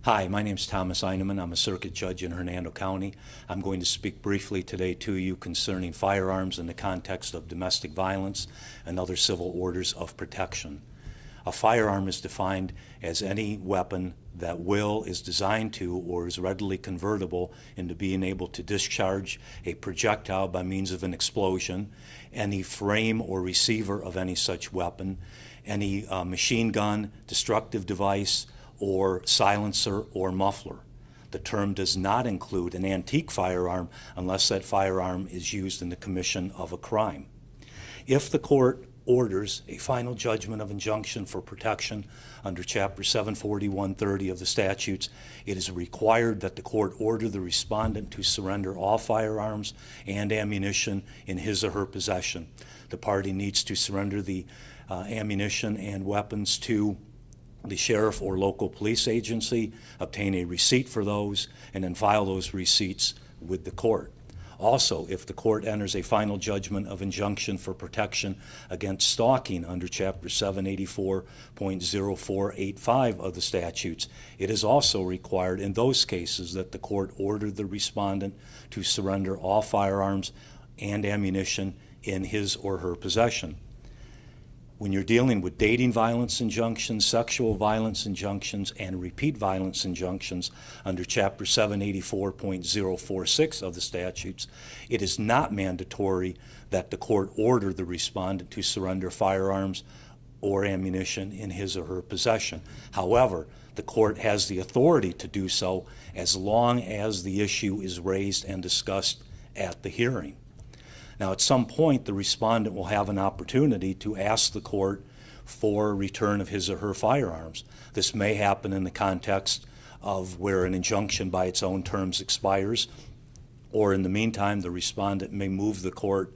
Hi, my name is Thomas Eineman. I'm a circuit judge in Hernando County. I'm going to speak briefly today to you concerning firearms in the context of domestic violence and other civil orders of protection. A firearm is defined as any weapon that is designed to or is readily convertible into being able to discharge a projectile by means of an explosion, any frame or receiver of any such weapon, any machine gun, destructive device, or silencer or muffler. The term does not include an antique firearm unless that firearm is used in the commission of a crime. If the court orders a final judgment of injunction for protection under Chapter 741.30 of the statutes, it is required that the court order the respondent to surrender all firearms and ammunition in his or her possession. The party needs to surrender the ammunition and weapons to the sheriff or local police agency, obtain a receipt for those, and then file those receipts with the court. Also, if the court enters a final judgment of injunction for protection against stalking under Chapter 784.0485 of the statutes, it is also required in those cases that the court order the respondent to surrender all firearms and ammunition in his or her possession. When you're dealing with dating violence injunctions, sexual violence injunctions, and repeat violence injunctions under Chapter 784.046 of the statutes, it is not mandatory that the court order the respondent to surrender firearms or ammunition in his or her possession. However, the court has the authority to do so as long as the issue is raised and discussed at the hearing. Now, at some point, the respondent will have an opportunity to ask the court for return of his or her firearms. This may happen in the context of where an injunction by its own terms expires, or in the meantime, the respondent may move the court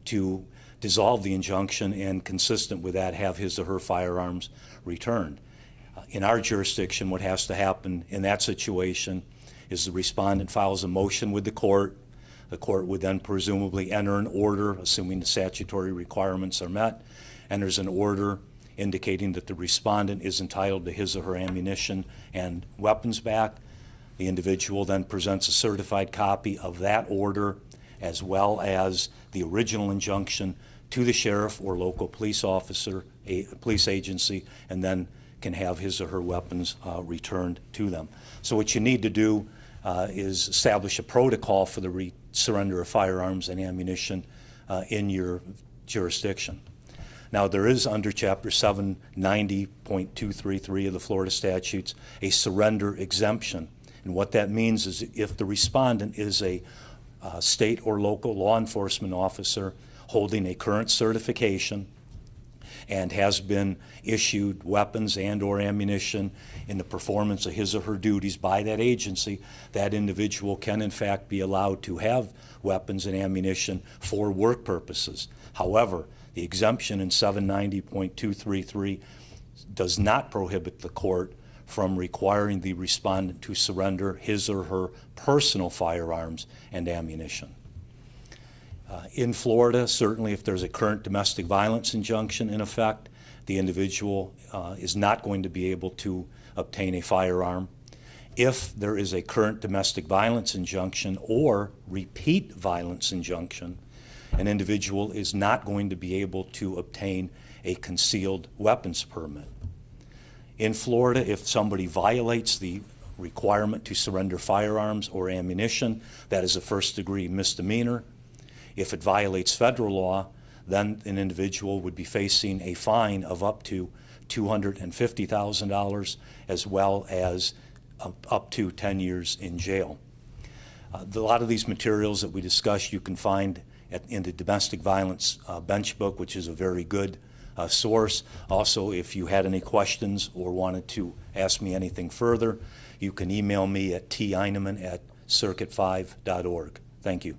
to dissolve the injunction and, consistent with that, have his or her firearms returned. In our jurisdiction, what has to happen in that situation is the respondent files a motion with the court. The court would then presumably enter an order, assuming the statutory requirements are met, enters an order indicating that the respondent is entitled to his or her ammunition and weapons back. The individual then presents a certified copy of that order as well as the original injunction to the sheriff or local police officer, police agency, and then can have his or her weapons returned to them. So what you need to do is establish a protocol for the surrender of firearms and ammunition in your jurisdiction. Now, there is under Chapter 790.233 of the Florida statutes a surrender exemption. And what that means is if the respondent is a state or local law enforcement officer holding a current certification and has been issued weapons and or ammunition in the performance of his or her duties by that agency, that individual can in fact be allowed to have weapons and ammunition for work purposes. However, the exemption in 790.233 does not prohibit the court from requiring the respondent to surrender his or her personal firearms and ammunition. In Florida, certainly if there's a current domestic violence injunction in effect, the individual is not going to be able to obtain a firearm. If there is a current domestic violence injunction or repeat violence injunction, an individual is not going to be able to obtain a concealed weapons permit. In Florida, if somebody violates the requirement to surrender firearms or ammunition, that is a first-degree misdemeanor. If it violates federal law, then an individual would be facing a fine of up to $250,000 as well as up to 10 years in jail. A lot of these materials that we discussed you can find in the Domestic Violence Bench Book, which is a very good source. Also, if you had any questions or wanted to ask me anything further, you can email me at tineman@circuit5.org. Thank you.